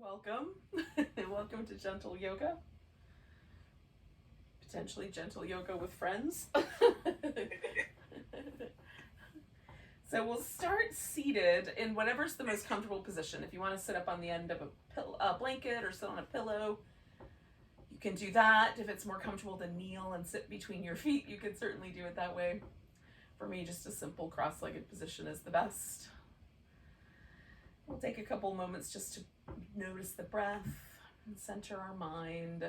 Welcome. Welcome to Gentle Yoga. Potentially gentle yoga with friends. So we'll start seated in whatever's the most comfortable position. If you want to sit up on the end of a blanket or sit on a pillow, you can do that. If it's more comfortable to kneel and sit between your feet, you can certainly do it that way. For me, just a simple cross-legged position is the best. We'll take a couple moments just to notice the breath and center our mind.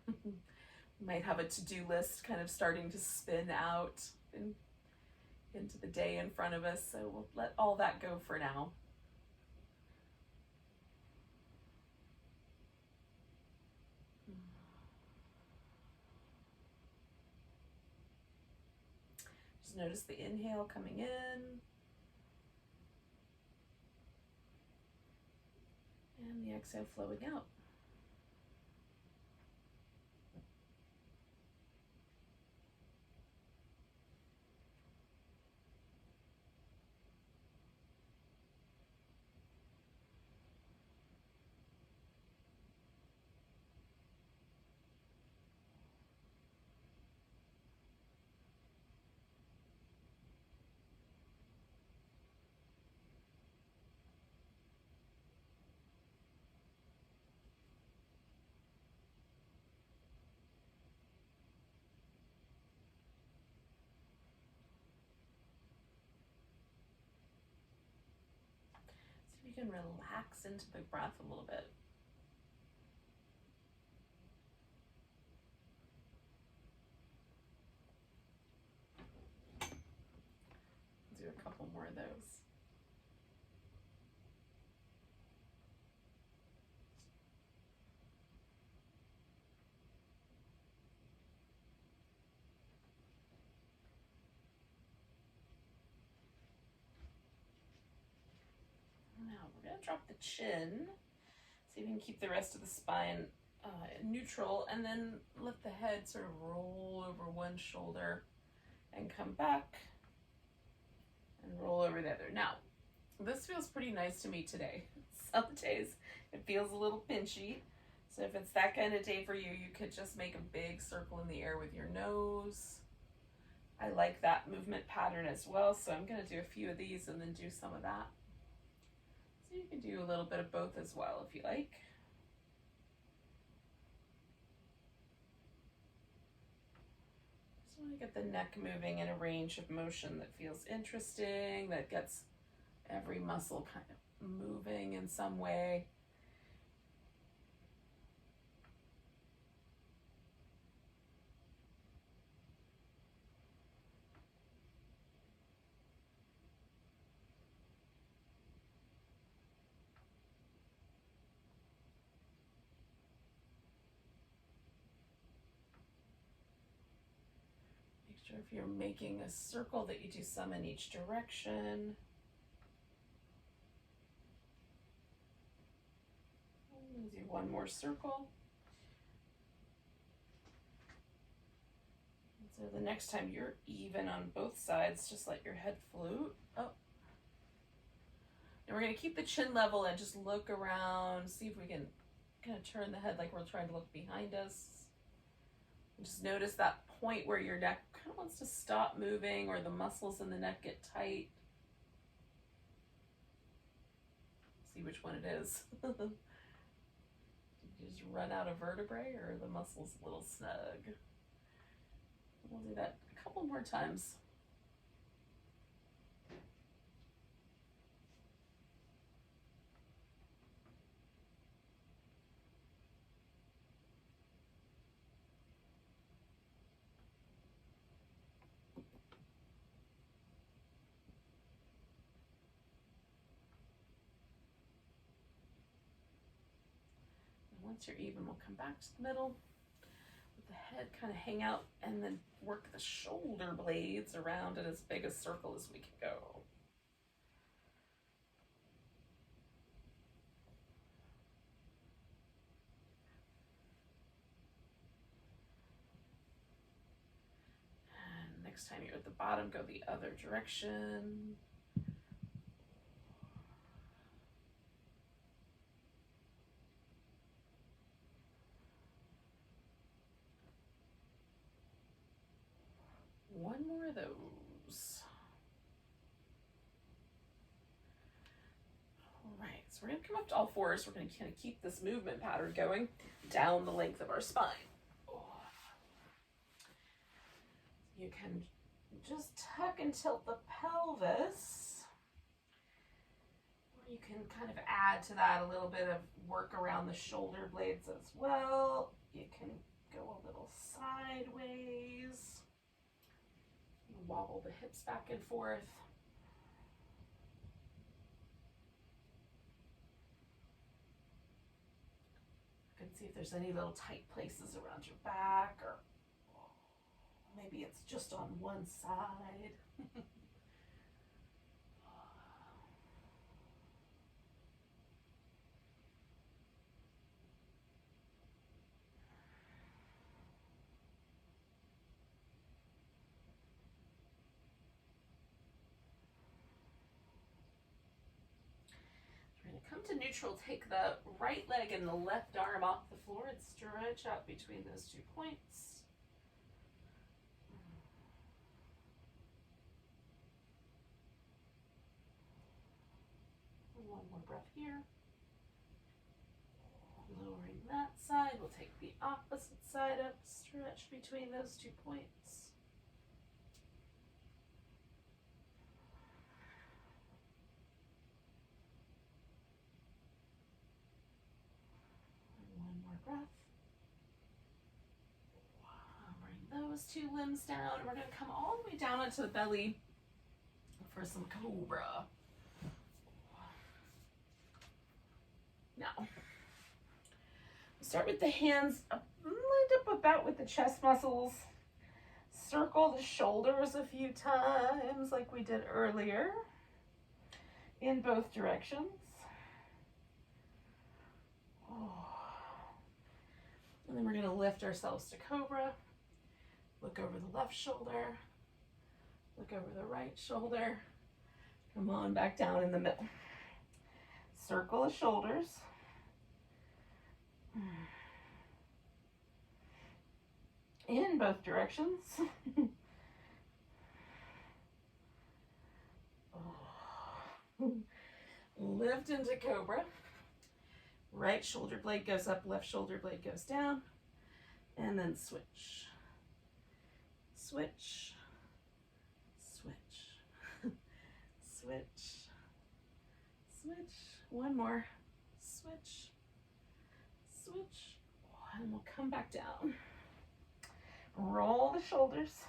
We might have a to-do list kind of starting to spin out into the day in front of us, so we'll let all that go for now. Just notice the inhale coming in and the exhale flowing out. See if you can relax into the breath a little bit. Do a couple more of those. Now we're going to drop the chin. See if we can keep the rest of the spine neutral, and then let the head sort of roll over one shoulder and come back and roll over the other. Now, this feels pretty nice to me today. Some days it feels a little pinchy. So if it's that kind of day for you, you could just make a big circle in the air with your nose. I like that movement pattern as well, so I'm going to do a few of these and then do some of that. So you can do a little bit of both as well if you like. Just want to get the neck moving in a range of motion that feels interesting, that gets every muscle kind of moving in some way. Sure, if you're making a circle, that you do some in each direction. We'll do one more circle. So the next time you're even on both sides, just let your head float up. And we're going to keep the chin level and just look around, see if we can kind of turn the head like we're trying to look behind us. And just notice that point where your neck kind of wants to stop moving or the muscles in the neck get tight. See which one it is. Did you just run out of vertebrae, or are the muscles a little snug? We'll do that a couple more times. Once you're even, we'll come back to the middle. Let the head kind of hang out and then work the shoulder blades around in as big a circle as we can go. And next time you're at the bottom, go the other direction. One more of those. All right, so we're gonna come up to all fours. We're gonna kind of keep this movement pattern going down the length of our spine. You can just tuck and tilt the pelvis, or you can kind of add to that a little bit of work around the shoulder blades as well. You can go a little sideways, wobble the hips back and forth. You can see if there's any little tight places around your back, or maybe it's just on one side. We're going to come to neutral, take the right leg and the left arm off the floor and stretch out between those 2 points. One more breath here. Lowering that side, we'll take the opposite side up, stretch between those 2 points. And one more breath. Bring those 2 limbs down. We're going to come all the way down onto the belly for some Cobra. Now, start with the hands lined up about with the chest muscles. Circle the shoulders a few times like we did earlier in both directions. And then we're going to lift ourselves to Cobra. Look over the left shoulder. Look over the right shoulder. Come on back down in the middle. Circle the shoulders. In both directions. Lift into Cobra. Right shoulder blade goes up, left shoulder blade goes down. And then switch. Switch. Switch. Switch. Switch. One more. Switch. Switch. And we'll come back down. Roll the shoulders.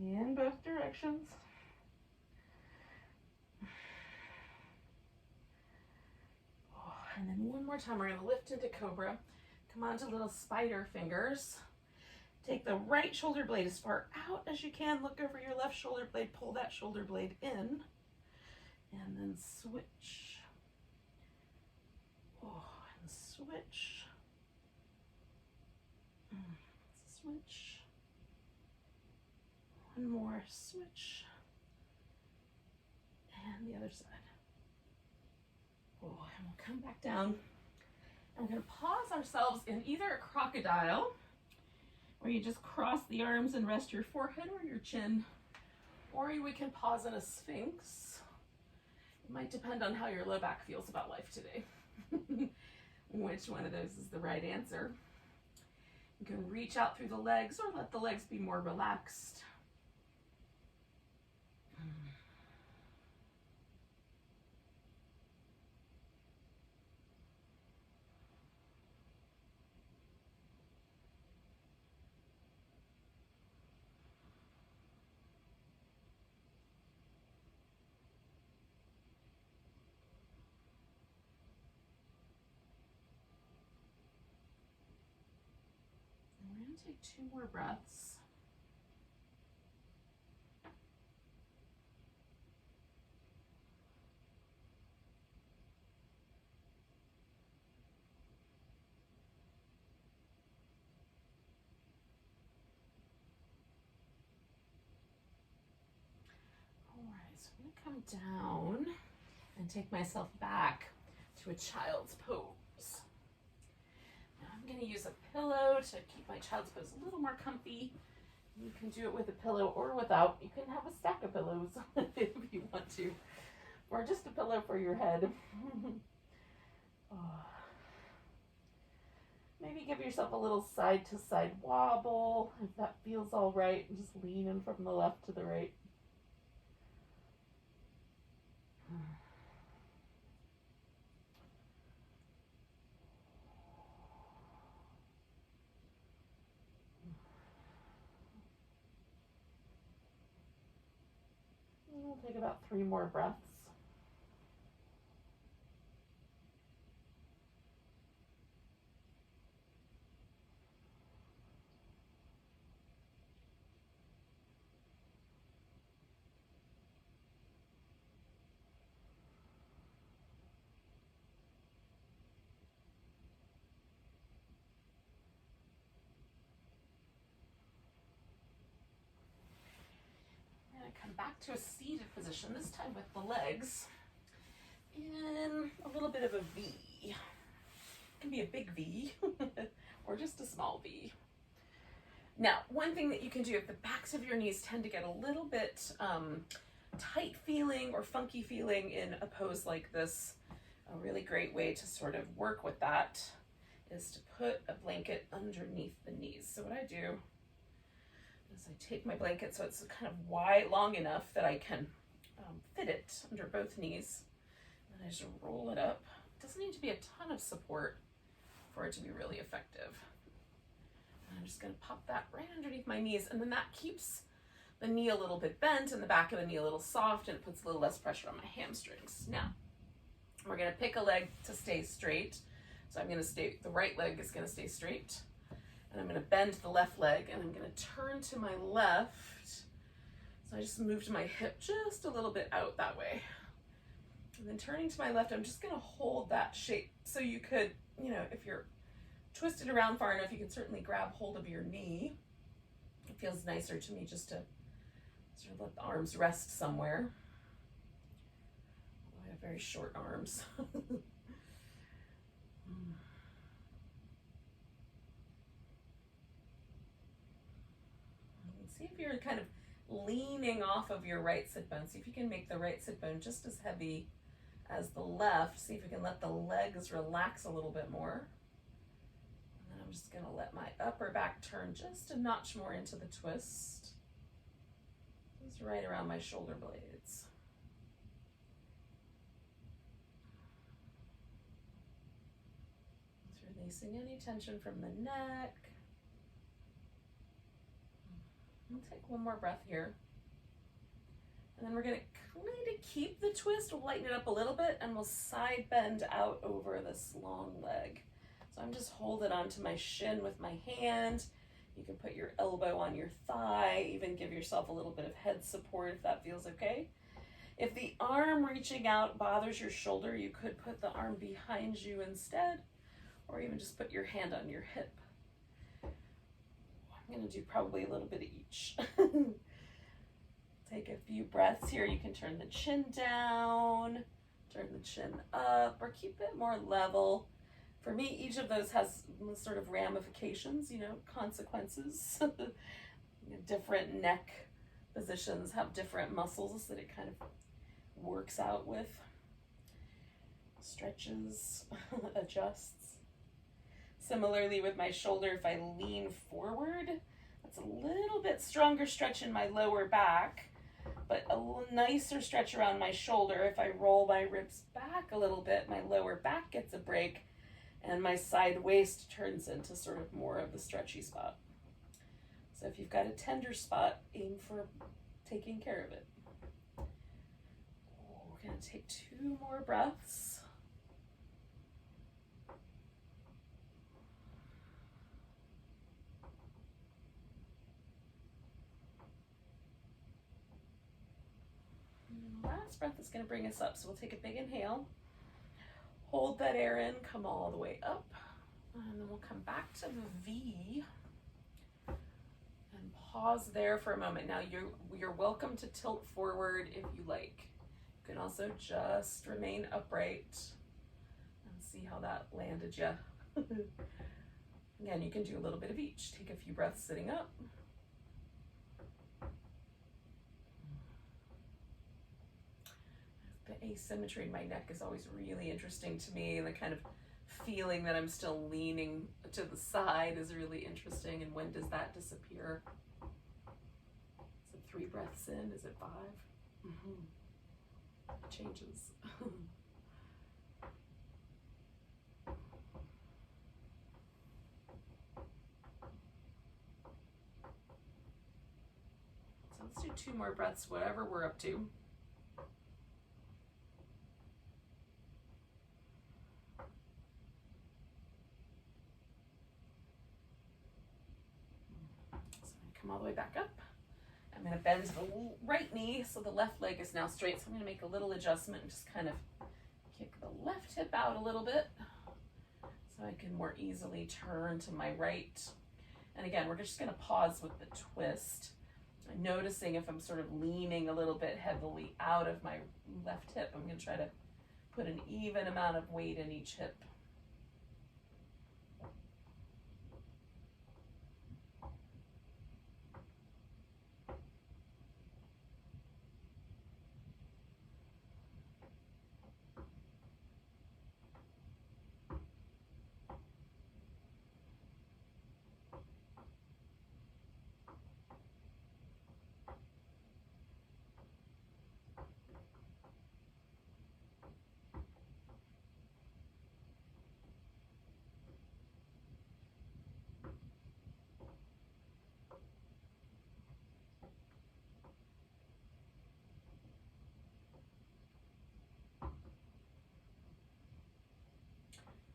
In both directions. And then one more time, we're going to lift into Cobra. Come on to little spider fingers. Take the right shoulder blade as far out as you can. Look over your left shoulder blade. Pull that shoulder blade in. And then switch. And switch. Switch. One more switch. And the other side. And we'll come back down. And we're going to pause ourselves in either a crocodile, where you just cross the arms and rest your forehead or your chin, or we can pause in a sphinx. It might depend on how your low back feels about life today. Which one of those is the right answer. You can reach out through the legs or let the legs be more relaxed. We're going to take 2 more breaths. All right, so I'm going to come down and take myself back to a child's pose. Now I'm going to use a pillow to keep my child's pose a little more comfy. You can do it with a pillow or without. You can have a stack of pillows if you want to, or just a pillow for your head. Maybe give yourself a little side-to-side wobble if that feels all right. Just lean in from the left to the right. We'll take about 3 more breaths. Come back to a seated position, this time with the legs in a little bit of a V. It can be a big V or just a small V. Now, one thing that you can do if the backs of your knees tend to get a little bit tight feeling or funky feeling in a pose like this, a really great way to sort of work with that is to put a blanket underneath the knees. So what I do is I take my blanket so it's kind of wide, long enough that I can fit it under both knees. And I just roll it up. It doesn't need to be a ton of support for it to be really effective. And I'm just going to pop that right underneath my knees, and then that keeps the knee a little bit bent and the back of the knee a little soft, and it puts a little less pressure on my hamstrings. Now, we're going to pick a leg to stay straight. So I'm going to the right leg is going to stay straight. And I'm going to bend the left leg, and I'm going to turn to my left. So I just moved my hip just a little bit out that way. And then turning to my left, I'm just going to hold that shape. So you could, if you're twisted around far enough, you can certainly grab hold of your knee. It feels nicer to me just to sort of let the arms rest somewhere. I have very short arms. See if you're kind of leaning off of your right sit bone. See if you can make the right sit bone just as heavy as the left. See if you can let the legs relax a little bit more. And then I'm just going to let my upper back turn just a notch more into the twist. Just right around my shoulder blades. Just releasing any tension from the neck. We'll take one more breath here. And then we're going to kind of keep the twist. We'll lighten it up a little bit, and we'll side bend out over this long leg. So I'm just holding onto my shin with my hand. You can put your elbow on your thigh, even give yourself a little bit of head support if that feels okay. If the arm reaching out bothers your shoulder, you could put the arm behind you instead, or even just put your hand on your hip. I'm going to do probably a little bit of each. Take a few breaths here. You can turn the chin down, turn the chin up, or keep it more level. For me, each of those has sort of ramifications, consequences. Different neck positions have different muscles that it kind of works out with. Stretches, adjusts. Similarly with my shoulder, if I lean forward, that's a little bit stronger stretch in my lower back, but a little nicer stretch around my shoulder. If I roll my ribs back a little bit, my lower back gets a break, and my side waist turns into sort of more of the stretchy spot. So if you've got a tender spot, aim for taking care of it. We're going to take 2 more breaths. Last breath is going to bring us up. So we'll take a big inhale, hold that air in, come all the way up, and then we'll come back to the V and pause there for a moment. Now you're welcome to tilt forward if you like. You can also just remain upright and see how that landed you. Again, you can do a little bit of each. Take a few breaths sitting up. The asymmetry in my neck is always really interesting to me. The kind of feeling that I'm still leaning to the side is really interesting. And when does that disappear? Is it 3 breaths in? Is it 5? It changes. So let's do 2 more breaths, whatever we're up to. Come all the way back up. I'm going to bend the right knee so the left leg is now straight. So I'm going to make a little adjustment and just kind of kick the left hip out a little bit so I can more easily turn to my right. And again, we're just going to pause with the twist. I'm noticing if I'm sort of leaning a little bit heavily out of my left hip, I'm going to try to put an even amount of weight in each hip.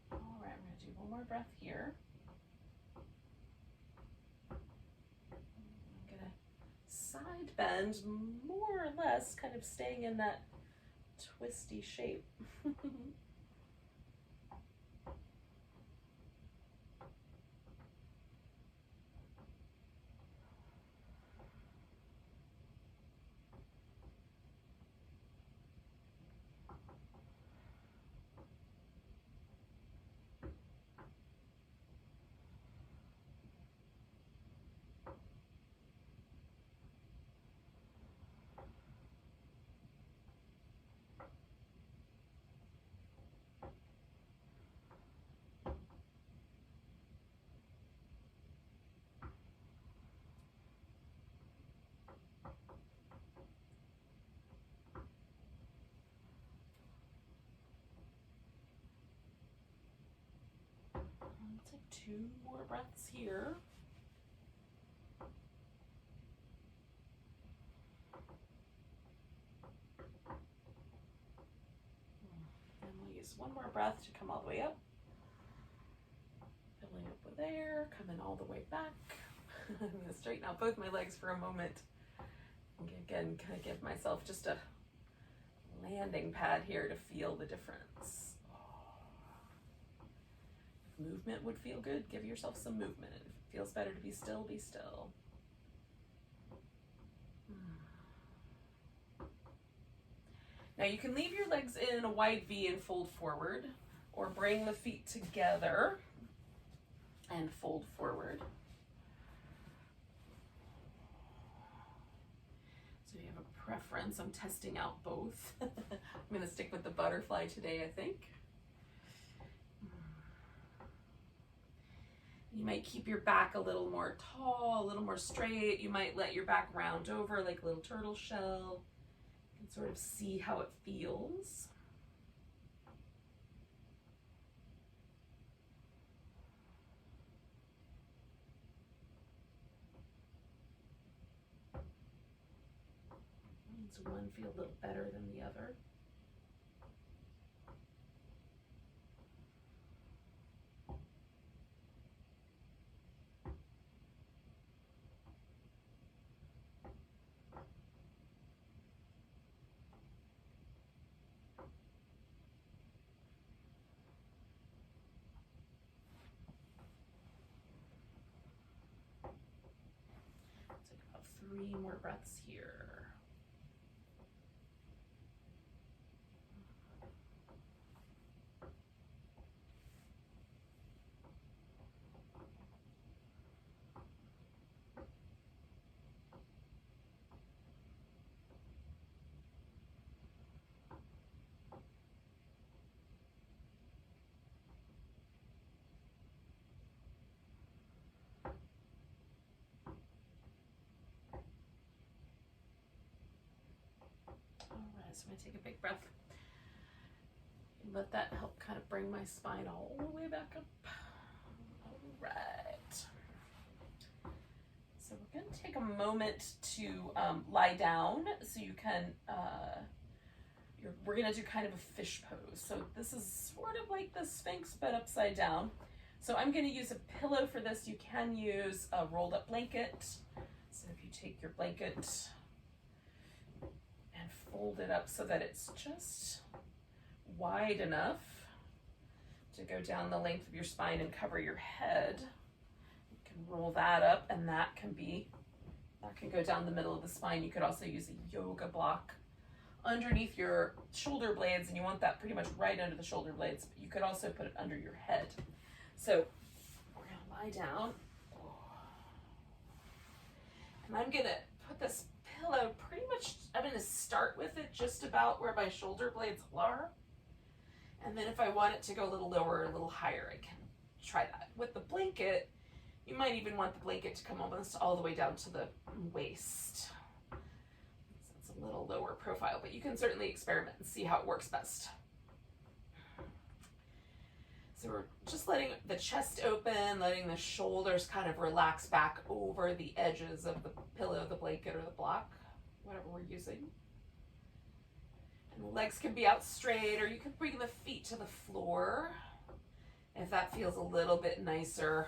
All right, I'm going to do one more breath here. I'm going to side bend, more or less, kind of staying in that twisty shape. Take 2 more breaths here. And we'll use 1 more breath to come all the way up. Filling up with air, coming all the way back. I'm going to straighten out both my legs for a moment. And again, kind of give myself just a landing pad here to feel the difference. Movement would feel good. Give yourself some movement. If it feels better to be still, be still. Now you can leave your legs in a wide V and fold forward, or bring the feet together and fold forward. So you have a preference. I'm testing out both. I'm going to stick with the butterfly today, I think. You might keep your back a little more tall, a little more straight. You might let your back round over like a little turtle shell. You can sort of see how it feels. Does one feel a little better than the other? Take about 3 more breaths here. so I'm going to take a big breath. Let that help kind of bring my spine all the way back up. All right. So we're going to take a moment to lie down so you can, we're going to do kind of a fish pose. So this is sort of like the Sphinx, but upside down. So I'm going to use a pillow for this. You can use a rolled up blanket. So if you take your blanket and fold it up so that it's just wide enough to go down the length of your spine and cover your head, you can roll that up, and that can go down the middle of the spine. You could also use a yoga block underneath your shoulder blades, and you want that pretty much right under the shoulder blades, but you could also put it under your head. So we're gonna lie down, and I'm gonna put this pillow pretty much, I'm gonna start with it just about where my shoulder blades are. And then if I want it to go a little lower or a little higher, I can try that. With the blanket, you might even want the blanket to come almost all the way down to the waist. So it's a little lower profile, but you can certainly experiment and see how it works best. So we're just letting the chest open, letting the shoulders kind of relax back over the edges of the pillow, the blanket, or the block, whatever we're using. And the legs can be out straight, or you can bring the feet to the floor if that feels a little bit nicer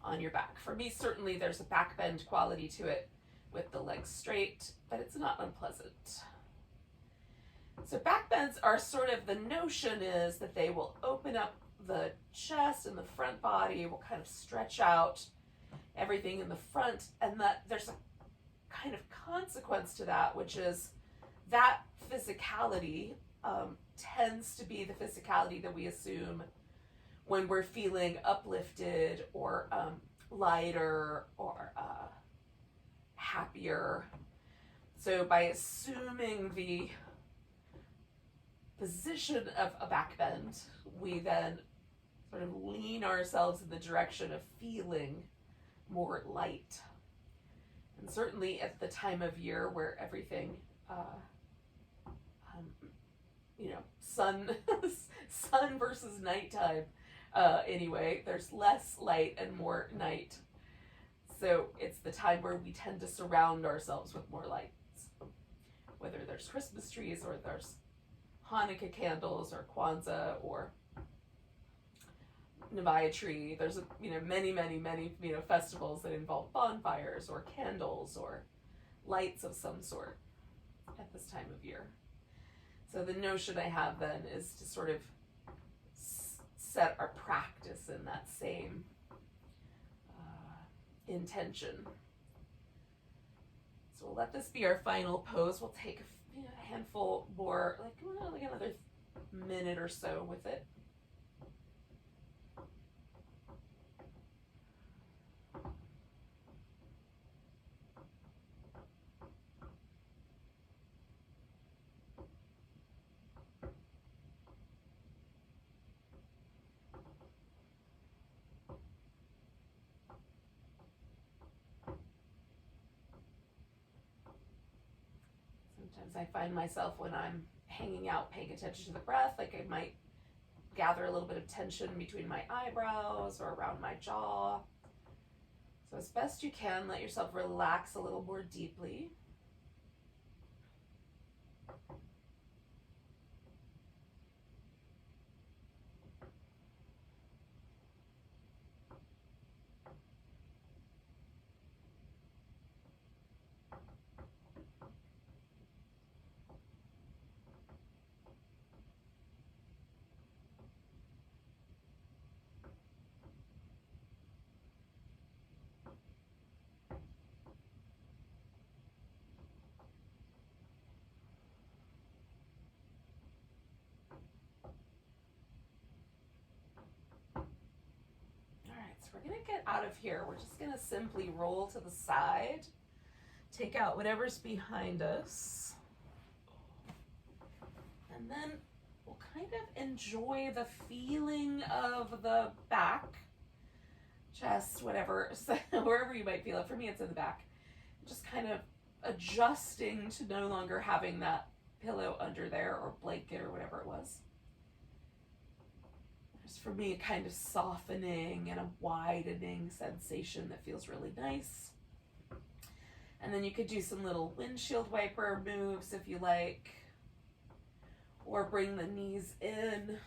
on your back. For me, certainly there's a back bend quality to it with the legs straight, but it's not unpleasant. So back bends are sort of, the notion is that they will open up the chest and the front body, will kind of stretch out everything in the front, and that there's a kind of consequence to that, which is that physicality tends to be the physicality that we assume when we're feeling uplifted or lighter or happier. So by assuming the position of a back bend, we then sort of lean ourselves in the direction of feeling more light. And certainly at the time of year where everything sun versus nighttime. Anyway, there's less light and more night. So it's the time where we tend to surround ourselves with more lights. Whether there's Christmas trees or there's Hanukkah candles or Kwanzaa or Navaja tree. There's many festivals that involve bonfires or candles or lights of some sort at this time of year. So the notion I have then is to sort of set our practice in that same intention. So we'll let this be our final pose. We'll take a handful more, like another minute or so with it. Sometimes I find myself when I'm hanging out paying attention to the breath, like I might gather a little bit of tension between my eyebrows or around my jaw. So as best you can, let yourself relax a little more deeply. We're going to get out of here. We're just going to simply roll to the side, take out whatever's behind us, and then we'll kind of enjoy the feeling of the back, chest, whatever, so wherever you might feel it. For me, it's in the back. Just kind of adjusting to no longer having that pillow under there, or blanket, or whatever it was. There's, for me, a kind of softening and a widening sensation that feels really nice. And then you could do some little windshield wiper moves if you like, or bring the knees in.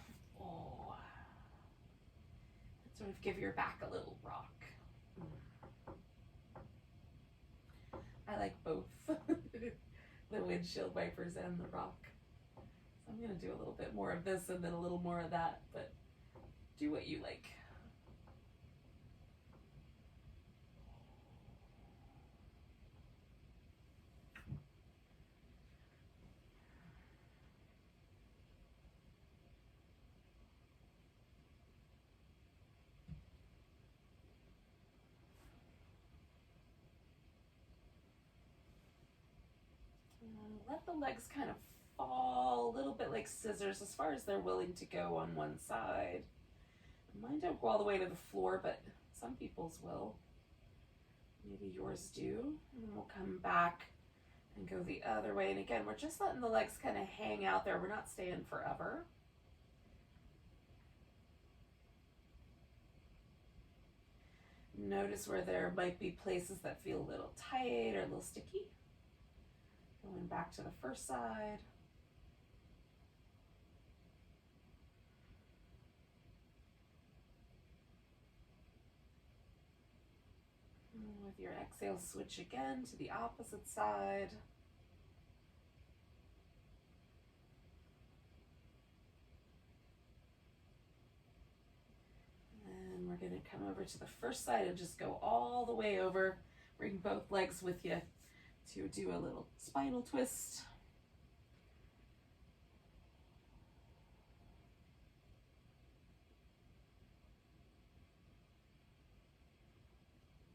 Oh, and sort of give your back a little rock. I like both, the windshield wipers and the rock. So I'm going to do a little bit more of this and then a little more of that, but do what you like. Let the legs kind of fall a little bit like scissors as far as they're willing to go on one side. Mine don't go all the way to the floor, but some people's will. Maybe yours do. And then we'll come back and go the other way. And again, we're just letting the legs kind of hang out there. We're not staying forever. Notice where there might be places that feel a little tight or a little sticky. Going back to the first side. And with your exhale, switch again to the opposite side. And we're going to come over to the first side and just go all the way over. Bring both legs with you to do a little spinal twist.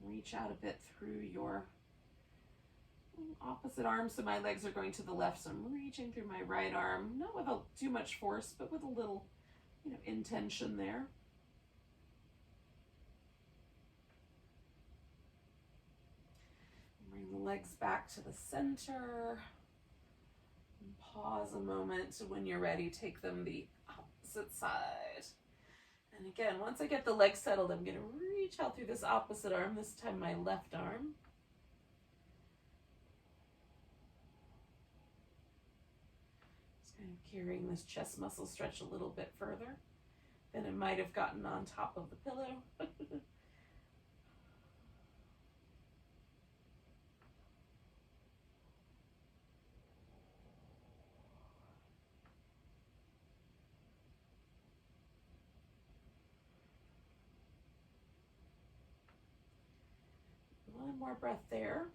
Reach out a bit through your opposite arm. So my legs are going to the left, so I'm reaching through my right arm, not with too much force, but with a little, intention there. Bring the legs back to the center. And pause a moment. When you're ready, take them the opposite side. And again, once I get the legs settled, I'm going to reach out through this opposite arm, this time my left arm. Just kind of carrying this chest muscle stretch a little bit further than it might have gotten on top of the pillow. One more breath there.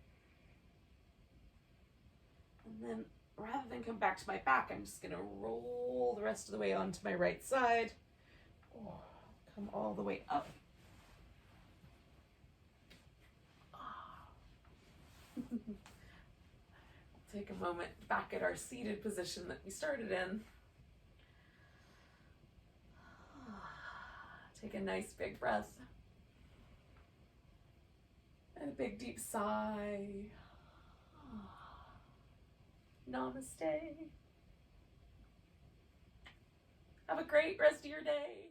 And then rather than come back to my back, I'm just going to roll the rest of the way onto my right side. Oh, come all the way up. Take a moment back at our seated position that we started in. Take a nice big breath. And a big deep sigh. Namaste. Have a great rest of your day.